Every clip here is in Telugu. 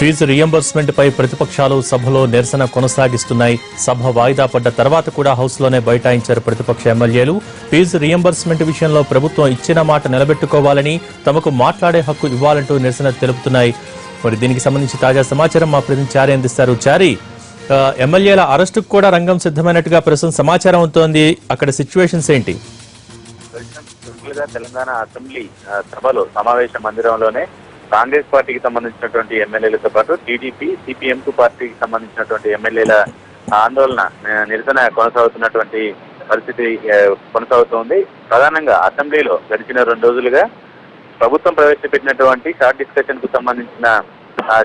ఫీజు రియంబర్స్మెంట్ పై ప్రతిపక్షాలు సభలో నిరసన కొనసాగిస్తున్నాయి. సభ వాయిదా పడ్డ తర్వాత కూడా హౌస్లోనే బైఠాయించారు ప్రతిపక్ష ఎమ్మెల్యేలు. ఫీజు రియంబర్స్మెంట్ విషయంలో ప్రభుత్వం ఇచ్చిన మాట నిలబెట్టుకోవాలని, తమకు మాట్లాడే హక్కు ఇవ్వాలంటూ నిరసన తెలుపుతున్నాయి. మరి దీనికి సంబంధించి తాజా సమాచారం మా ప్రతినిధి చారి అందిస్తారు. చారి, ఎమ్మెల్యేల అరెస్టుకు కూడా రంగం సిద్ధమైనట్టుగా ప్రస్తుతం సమాచారం అవుతోంది. అక్కడ సిచ్యువేషన్స్ ఏంటి? తెలంగాణ అసెంబ్లీ సభలో సమావేశ మందిరంలోనే కాంగ్రెస్ పార్టీకి సంబంధించినటువంటి ఎమ్మెల్యేలతో పాటు టీడీపీ, సిపిఎం పార్టీకి సంబంధించినటువంటి ఎమ్మెల్యేల ఆందోళన, నిరసన కొనసాగుతున్నటువంటి పరిస్థితి కొనసాగుతోంది. ప్రధానంగా అసెంబ్లీలో గడిచిన 2 రోజులుగా ప్రభుత్వం ప్రవేశపెట్టినటువంటి షార్ట్ డిస్కషన్ కు సంబంధించిన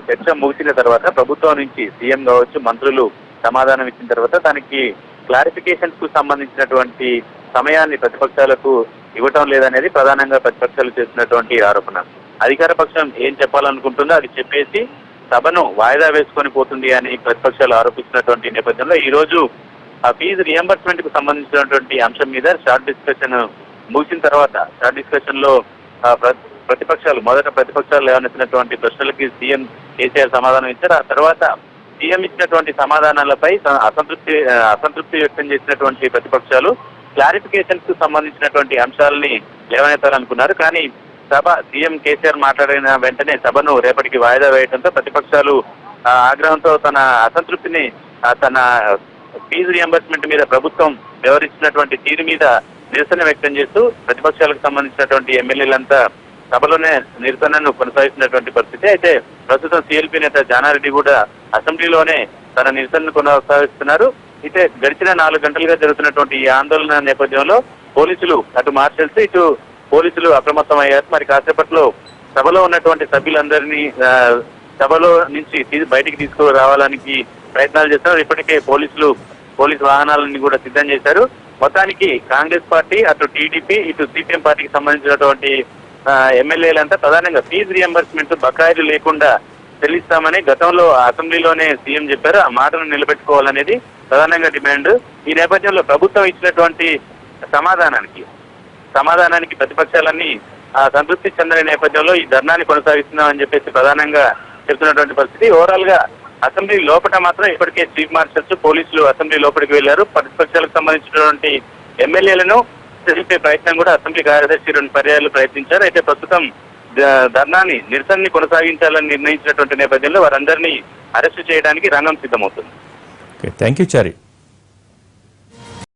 చర్చ ముగిసిన తర్వాత ప్రభుత్వం నుంచి సీఎం కావచ్చు, మంత్రులు సమాధానం ఇచ్చిన తర్వాత దానికి క్లారిఫికేషన్స్ కు సంబంధించినటువంటి సమయాన్ని ప్రతిపక్షాలకు ఇవ్వటం లేదనేది ప్రధానంగా ప్రతిపక్షాలు చేస్తున్నటువంటి ఆరోపణ. అధికార పక్షం ఏం చెప్పాలనుకుంటుందో అది చెప్పేసి సభను వాయిదా వేసుకొని పోతుంది అని ప్రతిపక్షాలు ఆరోపిస్తున్నటువంటి నేపథ్యంలో ఈ రోజు ఆ ఫీజు రియంబర్స్మెంట్ కు సంబంధించినటువంటి అంశం మీద షార్ట్ డిస్కషన్ ముగిసిన తర్వాత షార్ట్ డిస్కషన్ లో మొదట ప్రతిపక్షాలు లేవనెత్తినటువంటి ప్రశ్నలకి సీఎం కేసీఆర్ సమాధానం ఇచ్చారు. ఆ తర్వాత సీఎం ఇచ్చినటువంటి సమాధానాలపై అసంతృప్తి వ్యక్తం చేసినటువంటి ప్రతిపక్షాలు క్లారిఫికేషన్స్ కు సంబంధించినటువంటి అంశాలని లేవనెత్తాలనుకున్నారు. కానీ సీఎం కేసీఆర్ మాట్లాడిన వెంటనే సభను రేపటికి వాయిదా వేయడంతో ప్రతిపక్షాలు ఆగ్రహంతో తన అసంతృప్తిని, తన ఫీజు రియంబర్స్మెంట్ మీద ప్రభుత్వం వ్యవహరించినటువంటి తీరు మీద నిరసన వ్యక్తం చేస్తూ ప్రతిపక్షాలకు సంబంధించినటువంటి ఎమ్మెల్యేలంతా సభలోనే నిరసనను కొనసాగిస్తున్నటువంటి పరిస్థితి. అయితే ప్రస్తుతం సిఎల్పీ నేత జానారెడ్డి కూడా అసెంబ్లీలోనే తన నిరసనను కొనసాగిస్తున్నారు. అయితే గడిచిన 4 గంటలుగా జరుగుతున్నటువంటి ఈ ఆందోళన నేపథ్యంలో పోలీసులు, అటు మార్షల్స్ ఇటు పోలీసులు అప్రమత్తం అయ్యారు. మరి కాసేపట్లో సభలో ఉన్నటువంటి సభ్యులందరినీ సభలో నుంచి బయటికి తీసుకురావడానికి ప్రయత్నాలు చేస్తున్నారు. ఇప్పటికే పోలీసు వాహనాలని కూడా సిద్ధం చేశారు. మొత్తానికి కాంగ్రెస్ పార్టీ, అటు టీడీపీ, ఇటు సిపిఎం పార్టీకి సంబంధించినటువంటి ఎమ్మెల్యేలంతా ప్రధానంగా ఫీజు రియంబర్స్మెంట్ బకాయిలు లేకుండా చెల్లిస్తామని గతంలో అసెంబ్లీలోనే సీఎం చెప్పారు. ఆ మాటను నిలబెట్టుకోవాలనేది ప్రధానంగా డిమాండ్. ఈ నేపథ్యంలో ప్రభుత్వం ఇచ్చినటువంటి సమాధానానికి ప్రతిపక్షాలన్నీ సంతృప్తి చెందని నేపథ్యంలో ఈ ధర్నాన్ని కొనసాగిస్తున్నామని చెప్పేసి ప్రధానంగా చెప్తున్నటువంటి పరిస్థితి. ఓవరాల్ గా అసెంబ్లీ లోపల మాత్రం ఇప్పటికే చీఫ్ మార్షల్స్, పోలీసులు అసెంబ్లీ లోపలికి వెళ్లారు. ప్రతిపక్షాలకు సంబంధించినటువంటి ఎమ్మెల్యేలను తెలిపే ప్రయత్నం కూడా అసెంబ్లీ కార్యదర్శి 2 పర్యాయాలు ప్రయత్నించారు. అయితే ప్రస్తుతం నిరసనని కొనసాగించాలని నిర్ణయించినటువంటి నేపథ్యంలో వారందరినీ అరెస్టు చేయడానికి రంగం సిద్ధమవుతుంది. Thank you Chari.